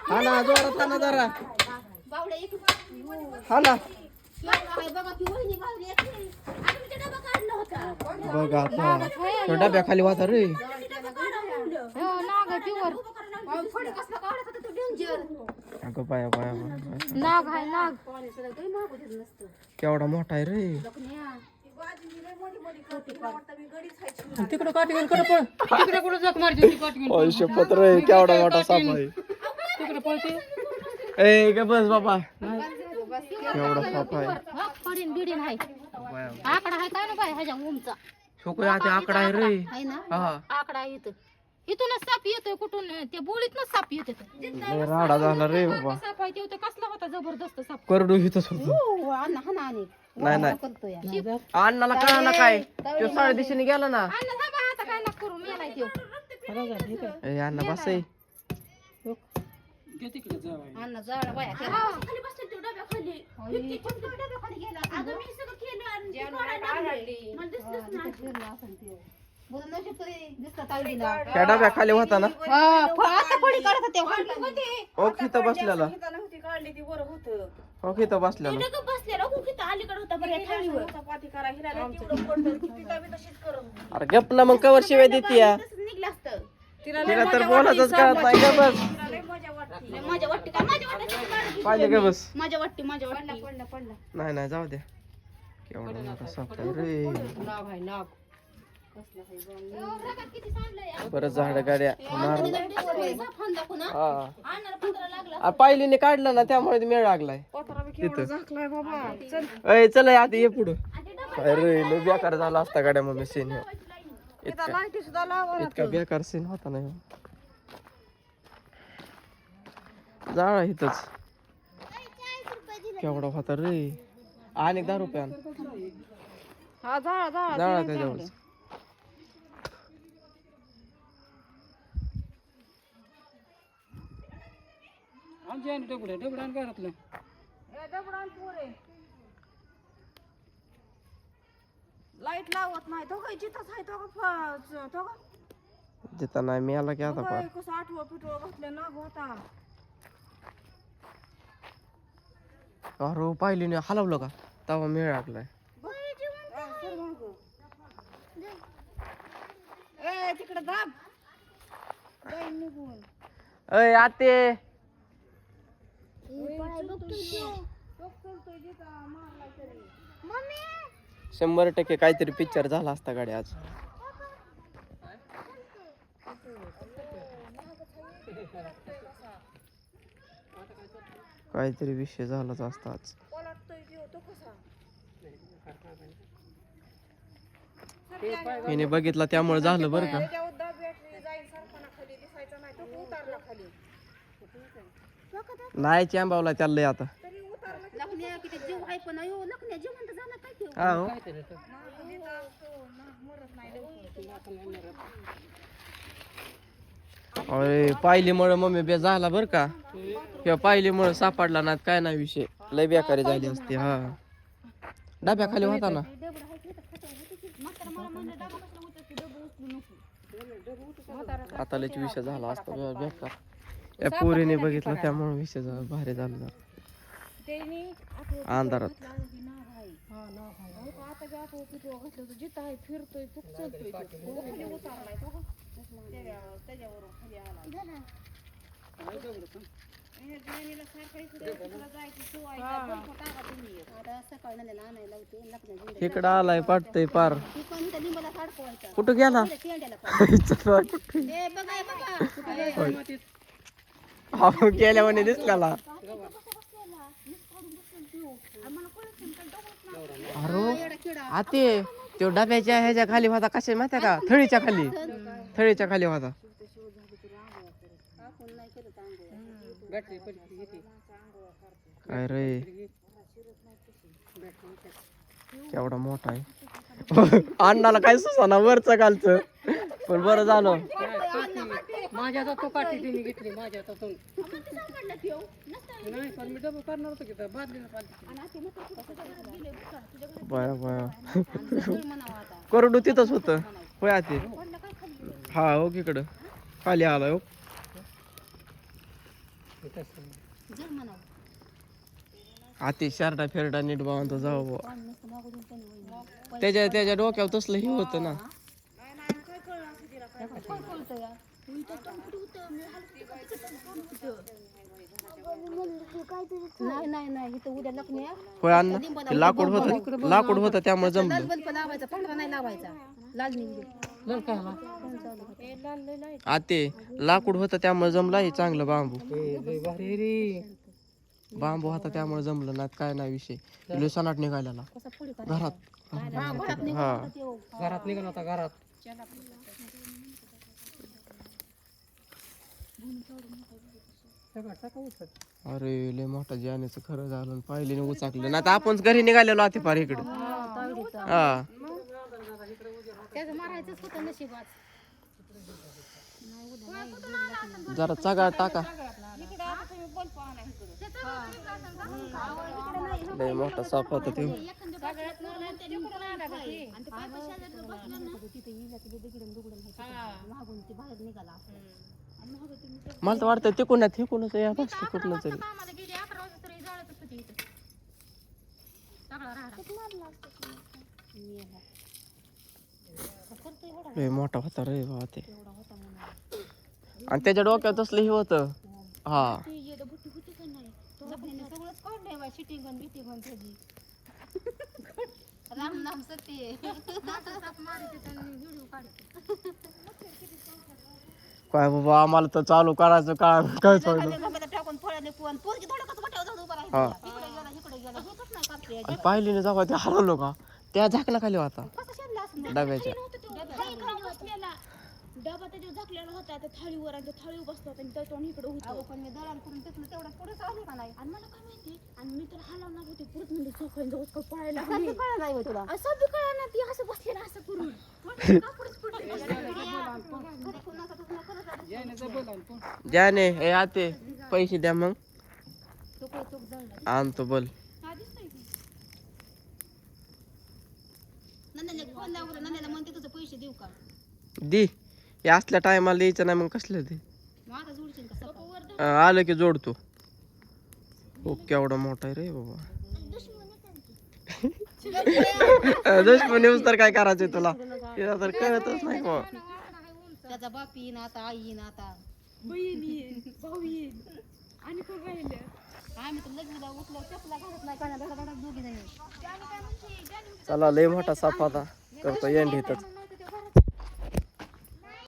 हा ना जोरात हा ना जरा हा ना बघा आता तो डब्याखाली होता रे अगं पाया पाया नाग आहे नाग केवढा मोठा आहे रे तिकडं काठी घेऊन कडे पळ तिकडे कुठं जग मारते ती काठी घेऊन शपथ रे केवढा मोठा साप आहे तिकडे पळते ए ग बस बाबा केवढा साप आहे पडीन बिडीन आहे आकडा आहे काय ना बाय ह्याच्या उंचा छोकरी आता आकडा आहे रे आहे ना हा आकडा इथं इथूनच साप येतोय कुठून त्या बोळीतनच साप येत लय राडा झाला रे बाबा साप आहे ते कसला होता जबरदस्त साप करडू हिथच होत अण्णा हा ना आणि नाही नाही अण्णाला कळा ना काय तो साडे दिशेने गेला ना अण्णा थांबा आता काय नका करू मेलाय त्यो ए अण्णा बस आहे तिकडे जाऊ अण्णा जाळा बाया खाली बसते तो डब्याखाली किती पण डब्याखाली गेला अगं मी सगळं केलं आणि ती काढायला लागली मला दिसलंच नाही बोल नशीब तरी दिसतात तावडीला त्या डब्या खाली होता ना आता पडी काढत होते ओ खित बसलेला नव्हती काढली ती बरं होतं ओ खित बसलेला बसलेला कुठे अलीकडे होता बरं थाळीवर चपाती करा हिला तेवढं पडलं किती ताबी तशीच करत अरे गप ना मग कवर शिवाय देते या निघलं असतं तिला तर बोलायचंच कळत नाही ग बस माझ्या वाटते काय माझ्या वाटते पाहिले ग बस माझ्या वाटते पडला नाही नाही जाऊ द्या केवढा मोठा साप आहे रे नाग आहे नाग परत झाड गाड्या मारून लागला हा पाहिलीने काढलं ना त्यामुळे मेळ लागलाय तिथं झाकलाय बाबा चल अय चल आता ये पुढं अरे लय बेकार झाला असता गाड्या मम्मी सीन इथं लाईटी सुद्धा लावा इतका बेकार सीन होता नाही जाळा इथंच केवढा होता रे आणि 10 रुपयान हा झाळा झाळा जाळा त्याच्यावर आमची आणि डबडे डबडान घरातलं लाईट लावत नाही तो काय जिथंच आहे तो का जिथं नाही मिळाला की आता पार कसं आठवं पिठवं घातलं नाग होता अरे पाहिलीने हलवलं का तेव्हा मेळ लागलाय ए तिकडे दाब जाईन निघून अय आते 100% काहीतरी पिक्चर झाला असता गाडी आज काहीतरी विषय झालाच असता आज हिने बघितला त्यामुळे झालं बरं का नाही चॅम्बावला चाललंय आता हा हो. अरे पाहिलीमुळे मम्मी बे झाला बर का किंवा पाहिलीमुळे सापडला ना काय नाही विषय लय बेकारी झाली असते हा डब्याखाली होता ना आता लयच विषय झाला असता बेकार या पोरीने बघितलं त्यामुळे विषय भारी झाला अंधारात फिरतोय इकडं आलाय पाटतय पार कुठं गेला गेल्या म्हणे दिसला अरे आते तो डब्याच्या ह्याच्या खाली होता कशा माहिती का थळीच्या खाली होता काय रे केवढा मोठा आहे अण्णाला काय सुसाना वरचं खालचं पण बरं झालं माझ्या तो काठी तिने घेतली माझ्या हातातून नाही पण मी डबल करणार होतो की बादलीला बया बया करडू तिथंच होत होय आते हा हो इकडं खाली आलाय हो जर म्हणावं हाती शारडा फेरडा नीट बांधतो जाऊ बुवा. पाणी नसतं मागून पण होईल. त्याच्या डोक्यावर तसलं हे होतं ना. काय कळतं या नाही नाही नाही इथं उद्या लग्न होय अण्णा ते लाकूड होतं त्यामुळे जमलं. लाल बल्ब लावायचा पांढरा नाही लावायचा लाल निघले आते लाकूड होतं त्यामुळे जमलं हे चांगलं बांबू. बांबू होता त्यामुळे जमलं ना काय नाही विषय. लय सनाट निघालेला कसा पुढे घरात. हा घरात निघाला होता घरात अरे लय मोठा जाण्याचं खरं झालं. पाहिलेने उचाकलं ना. आता आपण घरी निघालेलो आते पार इकडं. हा त्याचं मारायचंच होतं नशिबात जरा चगाळ टाका. लय मोठा साप होता ते. मला तर वाटतं तिकडून तिकडूनच या बस कुठलं तरी. लय मोठा होता रे बाबा ते. आणि त्याच्या डोक्यात तसलं हे होतं. हा राम नाम सत्य काय बाबा आम्हाला तर चालू करायचं काम काय चाललं. टाकून फळाले पोहून पोरगी थोडं कसं मोठ्यावर जाऊन उभा हा राहायचं इकडे गेला हेच नाही करते आणि पाहिलीने जेव्हा ते हरवलो का त्या झाकणाखाली होता कसं शेणला असं डब्याच्या. डबा त्याच्या झाकलेला होता त्या थाळीवर आणि त्या थाळीवर बसला होता आणि त्याच्यावर इकडे होतो पण मी दळण करून तिथलं तेवढं पुढे आले का नाही आणि मला काय माहिती आणि मी तर हलवणार होते परत म्हणजे चोखायला जाऊच का पळायला असं कळलं नाही होय तुला असं बी कळलं ना ती असं बसलेला असं करून कापडच पडले ज्याने हे आते पैसे द्या मग आणतो बोल. नंदनला फोन लावला नंदनला म्हणते तुझं पैसे देऊ का दे हे असल्या टायमाला द्यायचं नाही मग कसलं ते. मग आता जोडशील का सगळं? आलं की जोडतो. हो केवढा मोठा आहे रे बाबा. दुश्मन येऊस तर काय करायचंय तुला तिला तर कळतच नाही बाबा. त्याचा बाप येईन आता आई येईन आता बहीण येईल भाऊ येईल आणि कोण राहिले आम्ही तर लग्नाला उठलो चपला घालत नाही का धडा दोघी जणी चला लय मोठा साप आता करतो एंड इथंच.